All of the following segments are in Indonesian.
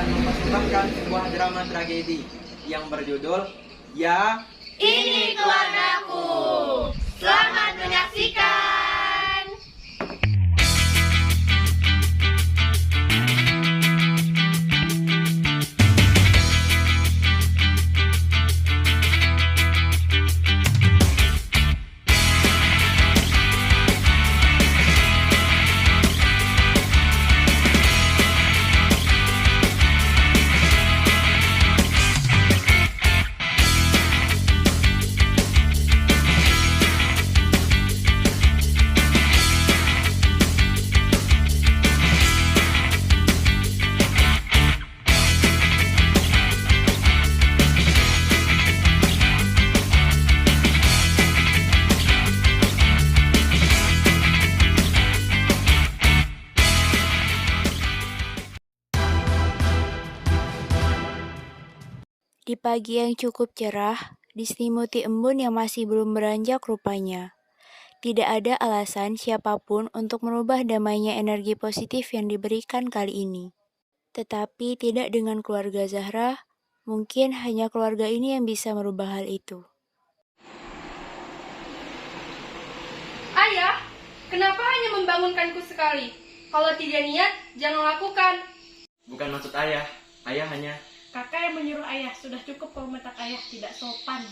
akan mempersembahkan sebuah drama tragedi yang berjudul Ya Ini Keluargaku. Selamat menyaksikan. Di pagi yang cukup cerah, diselimuti embun yang masih belum beranjak rupanya. Tidak ada alasan siapapun untuk merubah damainya energi positif yang diberikan kali ini. Tetapi tidak dengan keluarga Zahra, mungkin hanya keluarga ini yang bisa merubah hal itu. Ayah, kenapa hanya membangunkanku sekali? Kalau tidak niat, jangan lakukan. Bukan maksud ayah. Ayah hanya... Kakak yang menyuruh ayah, sudah cukup kau mentak ayah, tidak sopan.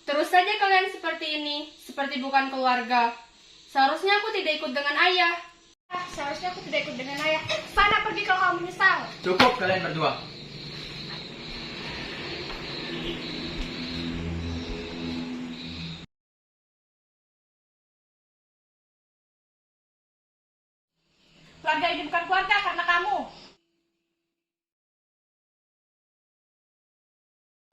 Terus saja kalian seperti ini, seperti bukan keluarga. Seharusnya aku tidak ikut dengan ayah. Seharusnya aku tidak ikut dengan ayah. Sana pergi kalau kamu menyesal. Cukup kalian berdua. Keluarga ini bukan keluarga karena kamu.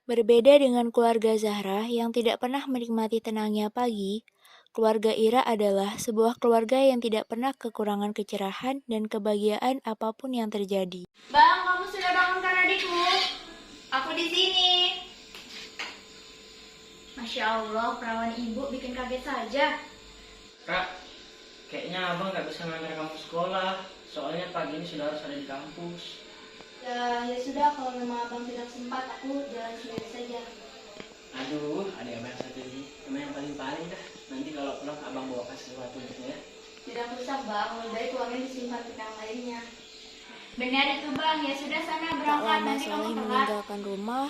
Berbeda dengan keluarga Zahra yang tidak pernah menikmati tenangnya pagi, keluarga Ira adalah sebuah keluarga yang tidak pernah kekurangan kecerahan dan kebahagiaan apapun yang terjadi. Bang, kamu sudah bangunkan adikku? Aku di sini. Masya Allah, perawan ibu bikin kaget saja. Kak, kayaknya abang nggak bisa mengantar kamu sekolah. Soalnya pagi ini sudah harus ada di kampus. Ya sudah, kalau memang abang tidak sempat, aku jalan sendiri saja. Aduh, adik abang satu ini emang yang paling-paling dah. Nanti kalau pulang abang bawa kasih sesuatu untuknya ya. Tidak usah bang, lebih baik uangnya disimpan untuk yang lainnya. Benar itu bang, ya sudah sana Tak berangkat, lama nanti kamu Saleh telat. meninggalkan rumah,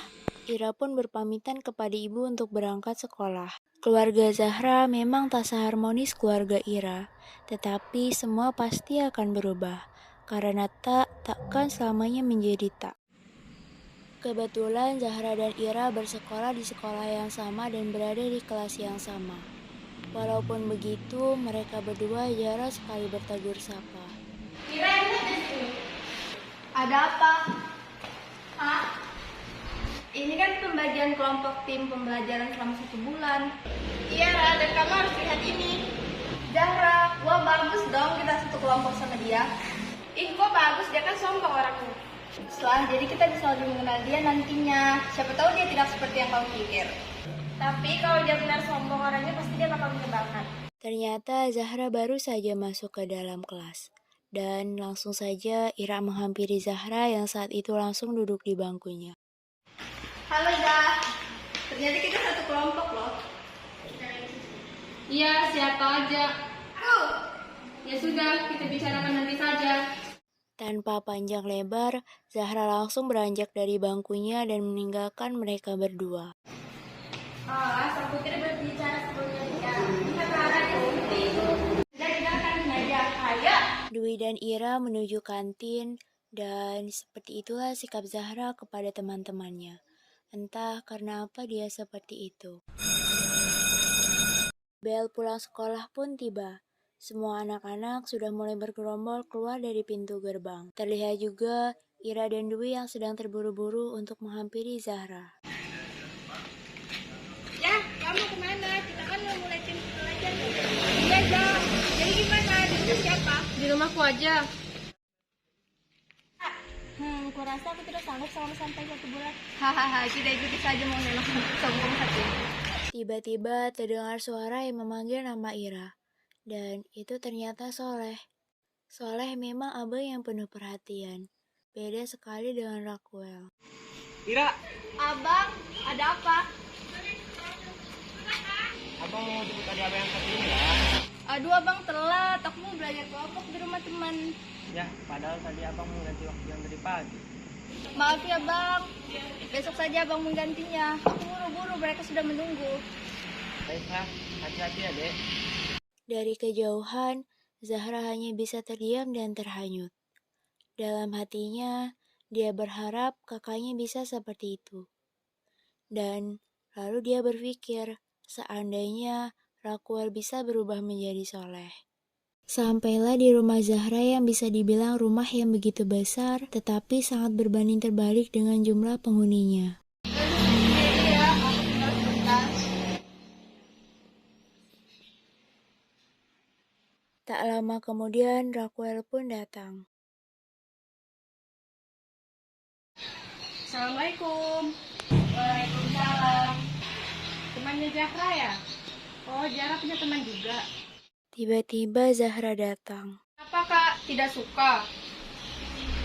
Ira pun berpamitan kepada ibu untuk berangkat sekolah. Keluarga Zahra memang tak seharmonis keluarga Ira, tetapi semua pasti akan berubah, karena takkan selamanya menjadi tak. Kebetulan Zahra dan Ira bersekolah di sekolah yang sama dan berada di kelas yang sama. Walaupun begitu, mereka berdua jarang sekali bertegur sapa. Kira enak di sini. Ada apa? Hah? Ini kan pembagian kelompok tim pembelajaran selama 1 bulan. Iya, Ra, dan kamu harus lihat ini. Zahra, wah bagus dong kita satu kelompok sama dia. Ih, kok bagus, dia kan sombong orangnya. Setelah, jadi kita bisa lebih mengenal dia nantinya. Siapa tahu dia tidak seperti yang kamu pikir. Tapi kalau dia benar sombong orangnya, pasti dia bakal menyebalkan. Ternyata Zahra baru saja masuk ke dalam kelas. Dan langsung saja Ira menghampiri Zahra yang saat itu langsung duduk di bangkunya. Halo Zah, ternyata kita satu kelompok loh. Iya, siapa aja. Ya sudah, kita bicarakan nanti saja. Tanpa panjang lebar, Zahra langsung beranjak dari bangkunya dan meninggalkan mereka berdua. Sang putri berbicara sebelumnya dia. Kata Ara dia seperti itu. Sudah dengarkan saja. Ayo. Dwi dan Ira menuju kantin dan seperti itulah sikap Zahra kepada teman-temannya. Entah karena apa dia seperti itu. Bel pulang sekolah pun tiba. Semua anak-anak sudah mulai bergerombol keluar dari pintu gerbang. Terlihat juga Ira dan Dwi yang sedang terburu-buru untuk menghampiri Zahra. Ya, kamu kemana? Kita kan mau mulai tim belajar. Iya, Zah. Jadi gimana? Di rumah siapa? Di rumahku aja. Kurasa aku tidak sanggup selama sampai 1 bulan. Hahaha, kita ikuti saja mau memang sombong hati. Tiba-tiba terdengar suara yang memanggil nama Ira. Dan itu ternyata Soleh. Soleh memang abang yang penuh perhatian. Beda sekali dengan Raquel. Ira, Abang, ada apa? abang mau jemput tadi abang yang satu ini ya? Aduh abang telat, aku mau belajar kelompok di rumah teman. Ya, padahal tadi abang mau ganti waktu yang dari pagi. Maaf ya bang, besok saja abang menggantinya. Aku buru-buru, mereka sudah menunggu. Baiklah, hati-hati ya dek. Dari kejauhan, Zahra hanya bisa terdiam dan terhanyut. Dalam hatinya, dia berharap kakaknya bisa seperti itu. Dan lalu dia berpikir, seandainya Raquel bisa berubah menjadi soleh. Sampailah di rumah Zahra yang bisa dibilang rumah yang begitu besar, tetapi sangat berbanding terbalik dengan jumlah penghuninya. Iya, aku tinggal sebentar. Tak lama kemudian, Raquel pun datang. Assalamualaikum. Waalaikumsalam. Temannya Zahra ya? Oh, Zahra punya teman juga. Tiba-tiba Zahra datang. Apa kak, tidak suka?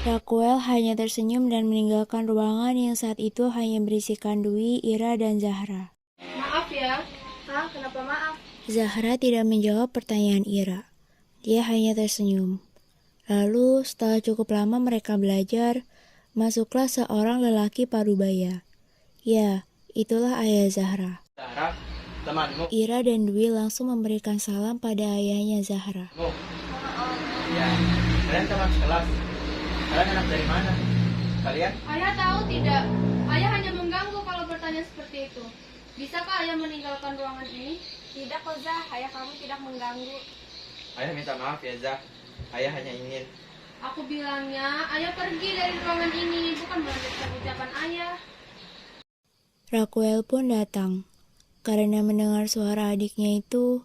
Raquel hanya tersenyum dan meninggalkan ruangan yang saat itu hanya berisikan Dwi, Ira, dan Zahra. Maaf ya. Hah, kenapa maaf? Zahra tidak menjawab pertanyaan Ira. Dia hanya tersenyum. Lalu setelah cukup lama mereka belajar, masuklah seorang lelaki parubaya. Ya, itulah ayah Zahra. Zahra, temanmu. Ira dan Dwi langsung memberikan salam pada ayahnya Zahra. Ya, kalian teman sekelas. Kalian anak dari mana? Kalian? Ayah tahu tidak? Ayah hanya mengganggu kalau bertanya seperti itu. Bisakah ayah meninggalkan ruangan ini? Tidak kok Zah, ayah kamu tidak mengganggu. Ayah minta maaf ya Zah. Ayah hanya ingin. Aku bilangnya, ayah pergi dari ruangan ini, bukan melanjutkan ucapan ayah. Raquel pun datang karena mendengar suara adiknya itu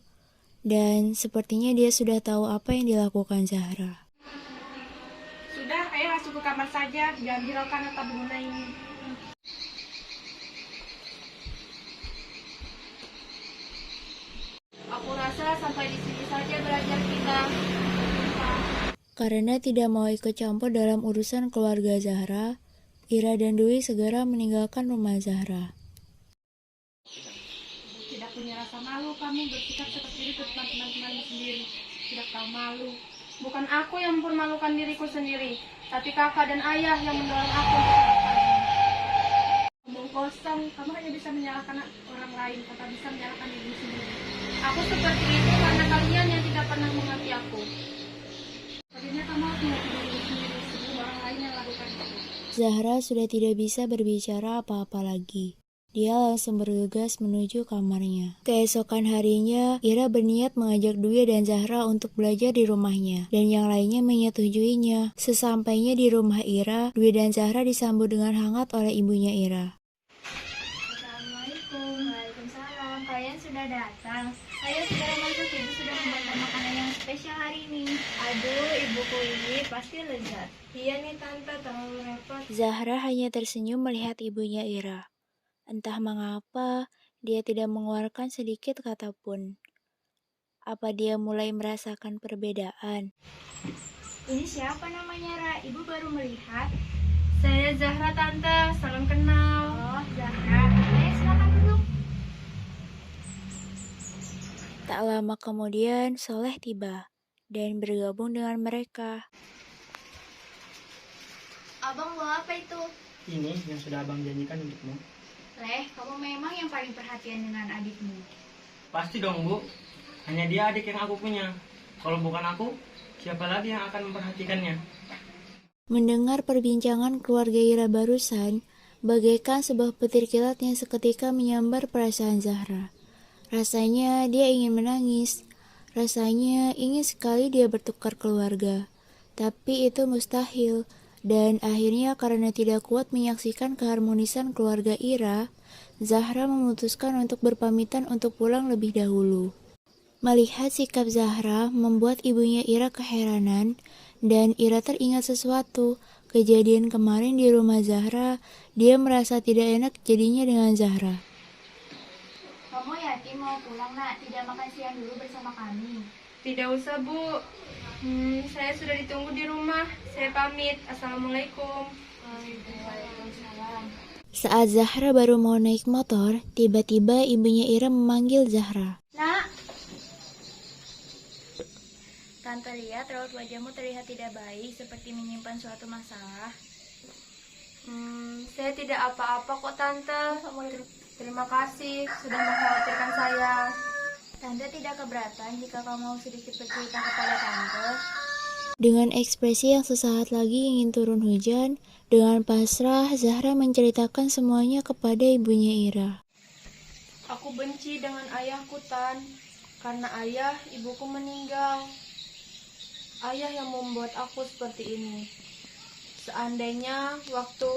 dan sepertinya dia sudah tahu apa yang dilakukan Zahra. Sudah, ayo masuk ke kamar saja. Jangan hiraukan atau berguna ini. Aku rasa sampai di sini saja belajar kita. Karena tidak mau ikut campur dalam urusan keluarga Zahra, Ira dan Dwi segera meninggalkan rumah Zahra. Tidak punya rasa malu kamu bersikap seperti itu depan teman-temanmu sendiri. Tidak tahu malu. Bukan aku yang mempermalukan diriku sendiri, tapi kakak dan ayah yang mendorong aku untuk melakukan ini. Omong kosong, kamu hanya bisa menyalahkan orang lain, tanpa bisa menyalahkan diri sendiri. Aku seperti itu karena kalian yang tidak pernah mengerti aku. Tadinya kamu harus mengerti diri sendiri sebelum orang lain yang lakukan itu. Zahra sudah tidak bisa berbicara apa-apa lagi. Dia langsung bergegas menuju kamarnya. Keesokan harinya, Ira berniat mengajak Dwi dan Zahra untuk belajar di rumahnya, dan yang lainnya menyetujuinya. Sesampainya di rumah Ira, Dwi dan Zahra disambut dengan hangat oleh ibunya Ira. Assalamualaikum. Waalaikumsalam. Kalian sudah datang. Ayo segera masuk, ibu sudah membuat makanan yang spesial hari ini. Aduh, ibuku ini pasti lezat. Iya nih tante, terlalu repot. Zahra hanya tersenyum melihat ibunya Ira. Entah mengapa, dia tidak mengeluarkan sedikit kata pun. Apa dia mulai merasakan perbedaan? Ini siapa namanya, Ra? Ibu baru melihat. Saya Zahra, tante. Salam kenal. Oh, Zahra. Ayo silakan duduk. Tak lama kemudian, Soleh tiba dan bergabung dengan mereka. Abang bawa apa itu? Ini yang sudah abang janjikan untukmu. Leh, kamu memang yang paling perhatian dengan adikmu. Pasti dong bu, hanya dia adik yang aku punya. Kalau bukan aku, siapa lagi yang akan memperhatikannya? Mendengar perbincangan keluarga Ira barusan, bagaikan sebuah petir kilat yang seketika menyambar perasaan Zahra. Rasanya dia ingin menangis. Rasanya ingin sekali dia bertukar keluarga. Tapi itu mustahil. Dan akhirnya karena tidak kuat menyaksikan keharmonisan keluarga Ira, Zahra memutuskan untuk berpamitan untuk pulang lebih dahulu. Melihat sikap Zahra membuat ibunya Ira keheranan, dan Ira teringat sesuatu. Kejadian kemarin di rumah Zahra, dia merasa tidak enak jadinya dengan Zahra. Kamu yakin mau pulang, nak? Tidak makan siang dulu bersama kami? Tidak usah, Bu. Saya sudah ditunggu di rumah. Saya pamit. Assalamualaikum. Waalaikumsalam. Saat Zahra baru mau naik motor, tiba-tiba ibunya Ira memanggil Zahra. Nak, Tante lihat raut wajahmu terlihat tidak baik, seperti menyimpan suatu masalah. saya tidak apa-apa kok, Tante. Terima kasih sudah mengkhawatirkan saya. Tante tidak keberatan jika kamu mau sedikit bercerita kepada Tante. Dengan ekspresi yang sesaat lagi ingin turun hujan, dengan pasrah Zahra menceritakan semuanya kepada ibunya Ira. Aku benci dengan ayahku, Tan. Karena ayah ibuku meninggal. Ayah yang membuat aku seperti ini. Seandainya waktu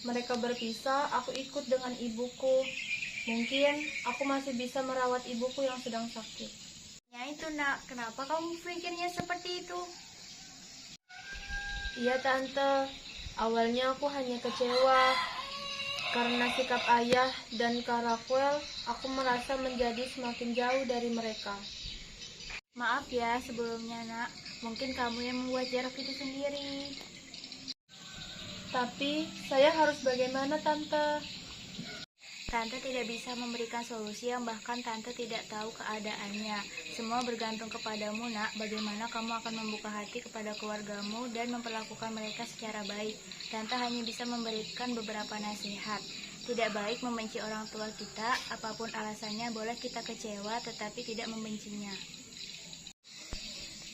mereka berpisah, aku ikut dengan ibuku. Mungkin aku masih bisa merawat ibuku yang sedang sakit. Ya itu nak, kenapa kamu pikirnya seperti itu? Iya, Tante. Awalnya aku hanya kecewa. Karena sikap ayah dan Kak Raquel, aku merasa menjadi semakin jauh dari mereka. Maaf ya sebelumnya nak, mungkin kamu yang membuat jarak itu sendiri. Tapi, saya harus bagaimana, Tante? Tante tidak bisa memberikan solusi yang bahkan Tante tidak tahu keadaannya. Semua bergantung kepadamu nak, bagaimana kamu akan membuka hati kepada keluargamu dan memperlakukan mereka secara baik. Tante hanya bisa memberikan beberapa nasihat. Tidak baik membenci orang tua kita, apapun alasannya boleh kita kecewa tetapi tidak membencinya.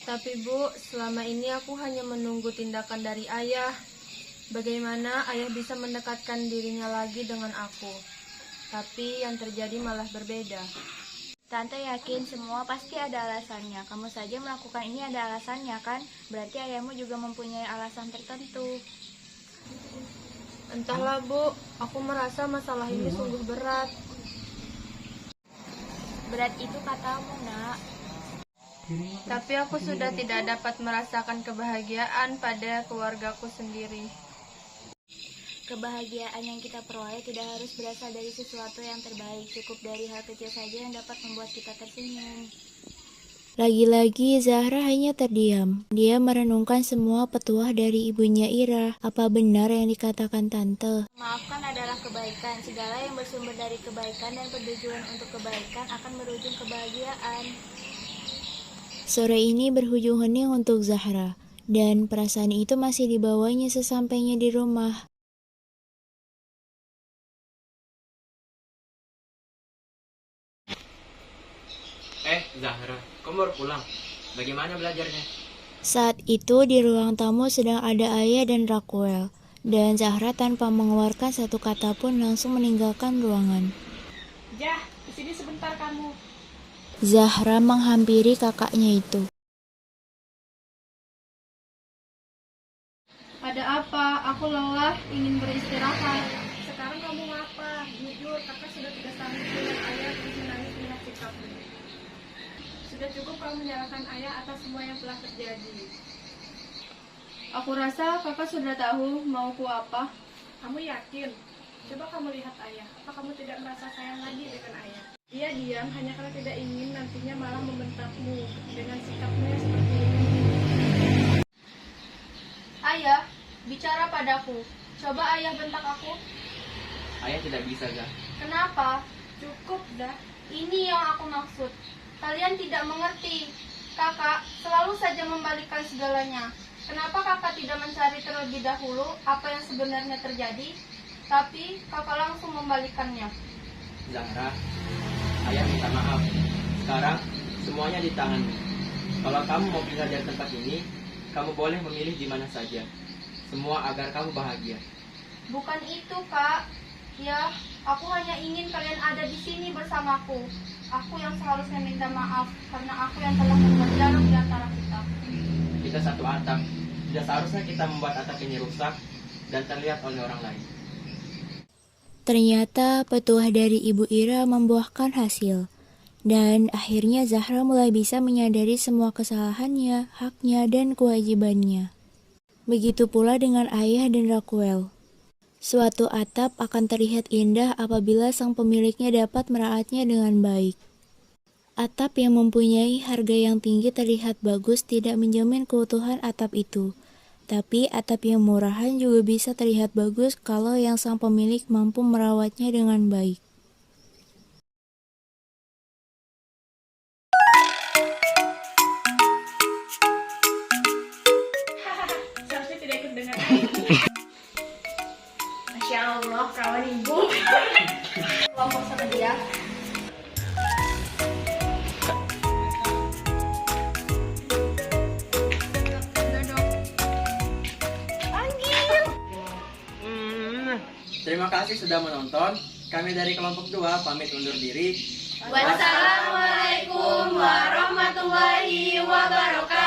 Tapi Bu, selama ini aku hanya menunggu tindakan dari ayah. Bagaimana ayah bisa mendekatkan dirinya lagi dengan aku? Tapi yang terjadi malah berbeda. Tante yakin semua pasti ada alasannya. Kamu saja melakukan ini ada alasannya kan? Berarti ayahmu juga mempunyai alasan tertentu. Entahlah Bu, aku merasa masalah ini sungguh berat. Berat itu katamu nak. Tapi aku sudah tidak dapat merasakan kebahagiaan pada keluargaku sendiri. Kebahagiaan yang kita peroleh tidak harus berasal dari sesuatu yang terbaik, cukup dari hal kecil saja yang dapat membuat kita tersenyum. Lagi-lagi Zahra hanya terdiam. Dia merenungkan semua petuah dari ibunya Ira. Apa benar yang dikatakan Tante? Maafkan adalah kebaikan. Segala yang bersumber dari kebaikan dan bertujuan untuk kebaikan akan berujung kebahagiaan. Sore ini berhujung hening untuk Zahra. Dan perasaan itu masih dibawanya sesampainya di rumah. Zahra, kamu baru pulang. Bagaimana belajarnya? Saat itu di ruang tamu sedang ada Ayah dan Raquel. Dan Zahra tanpa mengeluarkan satu kata pun langsung meninggalkan ruangan. Jah, kesini sebentar kamu. Zahra menghampiri kakaknya itu. Ada apa? Aku lelah, ingin beristirahat. Sekarang kamu apa? Jujur, kakak sudah tidak sanggup dengan ayah terus menangis melihat sikapmu. Sudah cukup kamu menyalahkan ayah atas semua yang telah terjadi. Aku rasa kakak sudah tahu mauku apa. Kamu yakin? Coba kamu lihat ayah. Apa kamu tidak merasa sayang lagi dengan ayah? Dia diam hanya karena tidak ingin nantinya malah membentakmu dengan sikapnya seperti ini. Ayah, bicara padaku. Coba ayah bentak aku. Ayah tidak bisa, Zah. Kenapa? Cukup dah. Ini yang aku maksud. Kalian tidak mengerti. Kakak selalu saja membalikkan segalanya. Kenapa kakak tidak mencari terlebih dahulu apa yang sebenarnya terjadi? Tapi kakak langsung membalikkannya. Zahra, ayah minta maaf. Sekarang semuanya di tanganmu. Kalau kamu mau pindah dari tempat ini, kamu boleh memilih di mana saja. Semua agar kamu bahagia. Bukan itu, Kak. Ya, aku hanya ingin kalian ada di sini bersamaku. Aku yang seharusnya minta maaf karena aku yang telah membuat jarak di antara kita. Kita satu atap. Tidak seharusnya kita membuat atap ini rusak dan terlihat oleh orang lain. Ternyata petuah dari Ibu Ira membuahkan hasil. Dan akhirnya Zahra mulai bisa menyadari semua kesalahannya, haknya, dan kewajibannya. Begitu pula dengan Ayah dan Raquel. Suatu atap akan terlihat indah apabila sang pemiliknya dapat meraatnya dengan baik. Atap yang mempunyai harga yang tinggi terlihat bagus tidak menjamin keutuhan atap itu. Tapi atap yang murahan juga bisa terlihat bagus kalau yang sang pemilik mampu merawatnya dengan baik. Seharusnya tidak ikut dengan ayah. Masya Allah, kawan ibu. Kelompok sama dia. Terima kasih sudah menonton. Kami dari kelompok 2 pamit undur diri. Wassalamualaikum warahmatullahi wabarakatuh.